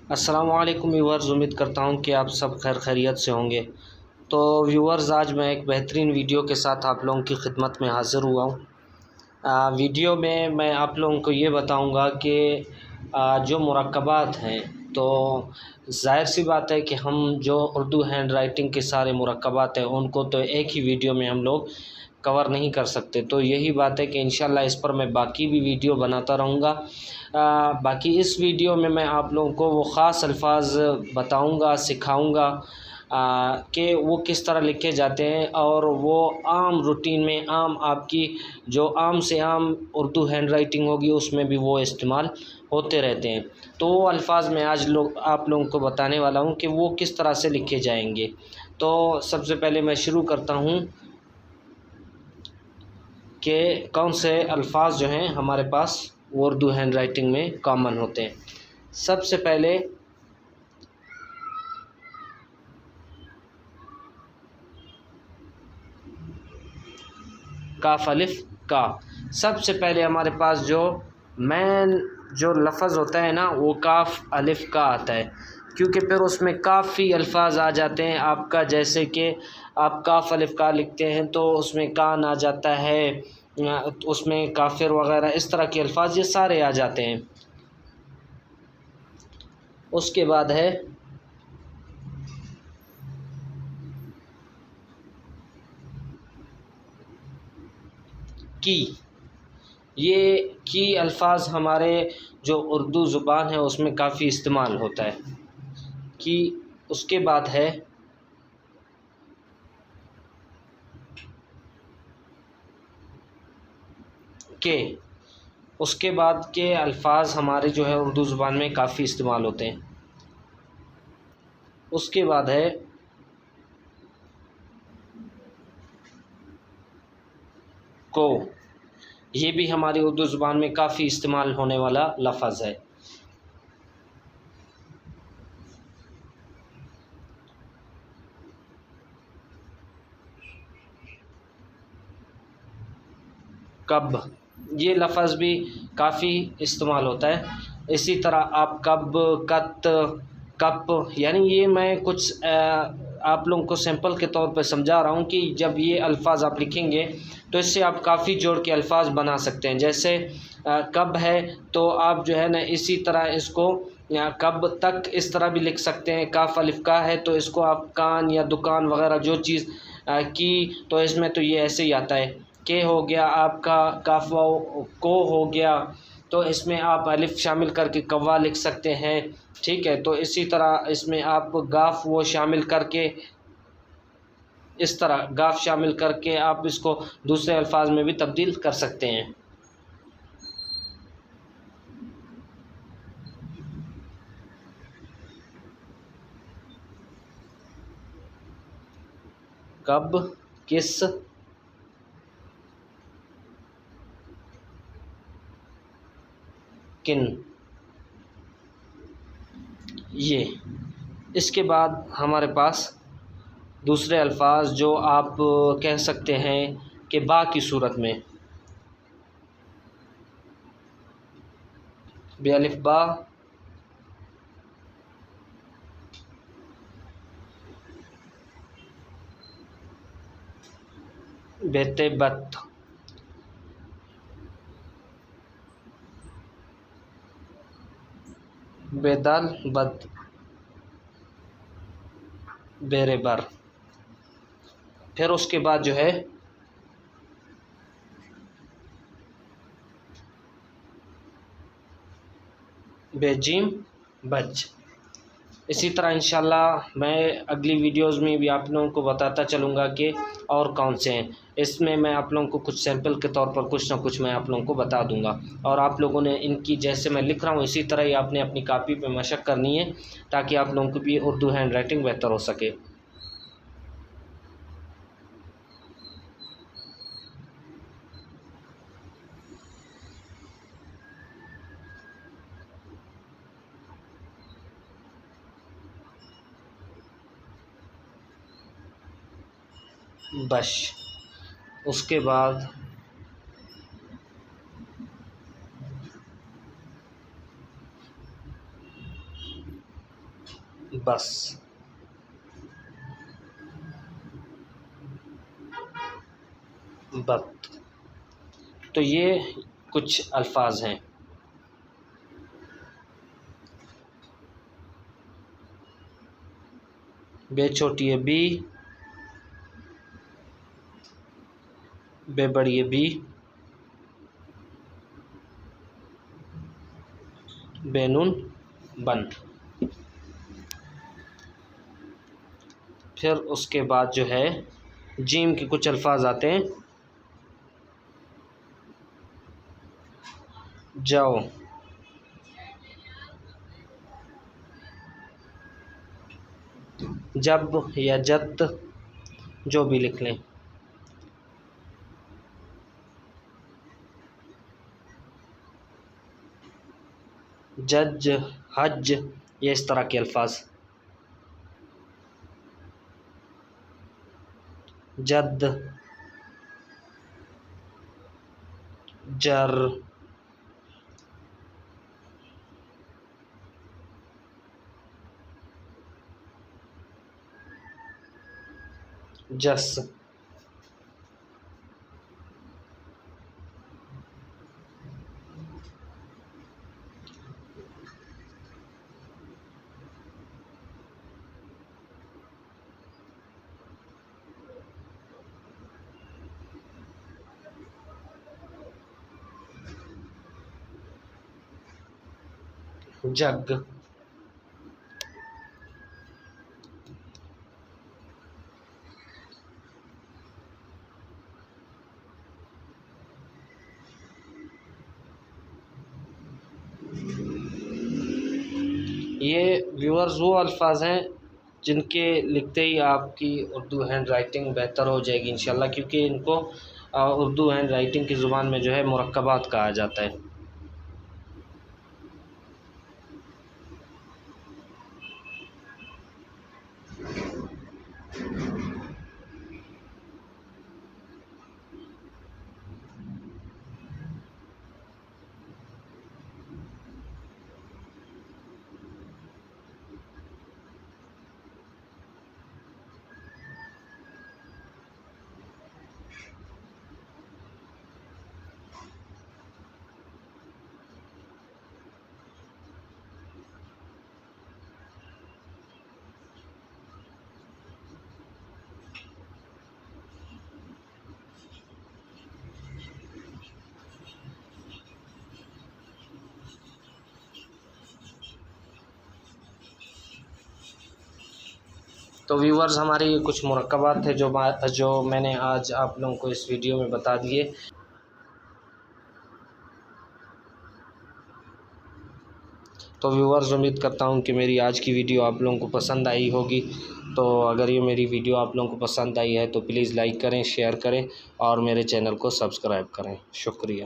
السلام علیکم ویورز، امید کرتا ہوں کہ آپ سب خیر خیریت سے ہوں گے۔ تو ویورز، آج میں ایک بہترین ویڈیو کے ساتھ آپ لوگوں کی خدمت میں حاضر ہوا ہوں۔ ویڈیو میں آپ لوگوں کو یہ بتاؤں گا کہ جو مرکبات ہیں، تو ظاہر سی بات ہے کہ ہم جو اردو ہینڈ رائٹنگ کے سارے مرکبات ہیں ان کو تو ایک ہی ویڈیو میں ہم لوگ کور نہیں کر سکتے، تو یہی بات ہے کہ انشاءاللہ اس پر میں باقی بھی ویڈیو بناتا رہوں گا۔ باقی اس ویڈیو میں آپ لوگوں کو وہ خاص الفاظ بتاؤں گا، سکھاؤں گا کہ وہ کس طرح لکھے جاتے ہیں، اور وہ عام روٹین میں آپ کی جو عام سے عام اردو ہینڈ رائٹنگ ہوگی اس میں بھی وہ استعمال ہوتے رہتے ہیں۔ تو وہ الفاظ میں آج آپ لوگوں کو بتانے والا ہوں کہ وہ کس طرح سے لکھے جائیں گے۔ تو سب سے پہلے میں شروع کرتا ہوں کہ کون سے الفاظ جو ہیں ہمارے پاس وہ اردو ہینڈ رائٹنگ میں کامن ہوتے ہیں۔ سب سے پہلے کاف الف کا، سب سے پہلے ہمارے پاس جو مین جو لفظ ہوتا ہے نا وہ کاف الف کا آتا ہے، کیونکہ پھر اس میں کافی الفاظ آ جاتے ہیں آپ کا، جیسے کہ آپ کاف الف کا لکھتے ہیں تو اس میں کان آ جاتا ہے، اس میں کافر وغیرہ اس طرح کے الفاظ یہ سارے آ جاتے ہیں۔ اس کے بعد ہے کی، یہ کی الفاظ ہمارے جو اردو زبان ہے اس میں کافی استعمال ہوتا ہے کی۔ اس کے بعد ہے کہ، اس کے بعد کے الفاظ ہمارے جو ہے اردو زبان میں کافی استعمال ہوتے ہیں۔ اس کے بعد ہے کو، یہ بھی ہماری اردو زبان میں کافی استعمال ہونے والا لفظ ہے۔ کب، یہ لفظ بھی کافی استعمال ہوتا ہے۔ اسی طرح آپ کب، کت، کپ، یعنی یہ میں کچھ آپ لوگوں کو سیمپل کے طور پہ سمجھا رہا ہوں کہ جب یہ الفاظ آپ لکھیں گے تو اس سے آپ کافی جوڑ کے الفاظ بنا سکتے ہیں۔ جیسے کب ہے تو آپ جو ہے نا اسی طرح اس کو کب تک اس طرح بھی لکھ سکتے ہیں۔ کاف الف کا ہے تو اس کو آپ کان یا دکان وغیرہ جو چیز کی، تو اس میں تو یہ ایسے ہی آتا ہے۔ کہ ہو گیا آپ کا، کاف واو کو ہو گیا تو اس میں آپ الف شامل کر کے کوا لکھ سکتے ہیں، ٹھیک ہے۔ تو اسی طرح اس میں آپ گاف وہ شامل کر کے، اس طرح گاف شامل کر کے آپ اس کو دوسرے الفاظ میں بھی تبدیل کر سکتے ہیں۔ کب، کس، کن، یہ۔ اس کے بعد ہمارے پاس دوسرے الفاظ جو آپ کہہ سکتے ہیں کہ با کی صورت میں، بے الف با، بے تے بت، بے دال بد، بیر بر۔ پھر اس کے بعد جو ہے بے جیم بج۔ اسی طرح انشاءاللہ میں اگلی ویڈیوز میں بھی آپ لوگوں کو بتاتا چلوں گا کہ اور کون سے ہیں۔ اس میں آپ لوگوں کو کچھ سیمپل کے طور پر کچھ نہ کچھ میں آپ لوگوں کو بتا دوں گا، اور آپ لوگوں نے ان کی جیسے میں لکھ رہا ہوں اسی طرح ہی آپ نے اپنی کاپی پہ مشق کرنی ہے، تاکہ آپ لوگوں کو بھی اردو ہینڈ رائٹنگ بہتر ہو سکے۔ بش، اس کے بعد بس، بت. تو یہ کچھ الفاظ ہیں. بے چھوٹی ہے بی، بے بڑی ہے بی، بے نون بن. پھر اس کے بعد جو ہے جیم کے کچھ الفاظ آتے ہیں. جاؤ، جب یا جت، جو بھی لکھ لیں. جج، حج، یہ اس طرح کے الفاظ. جد، جر، جس. جگ. یہ ویورز وہ الفاظ ہیں جن کے لکھتے ہی آپ کی اردو ہینڈ رائٹنگ بہتر ہو جائے گی انشاءاللہ، کیونکہ ان کو اردو ہینڈ رائٹنگ کی زبان میں جو ہے مرکبات کہا جاتا ہے. تو ویورز ہمارے یہ کچھ مرکبات تھے جو میں نے آج آپ لوگوں کو اس ویڈیو میں بتا دیے. تو ویورز امید کرتا ہوں کہ میری آج کی ویڈیو آپ لوگوں کو پسند آئی ہوگی. تو اگر یہ میری ویڈیو آپ لوگوں کو پسند آئی ہے تو پلیز لائک کریں، شیئر کریں اور میرے چینل کو سبسکرائب کریں. شکریہ.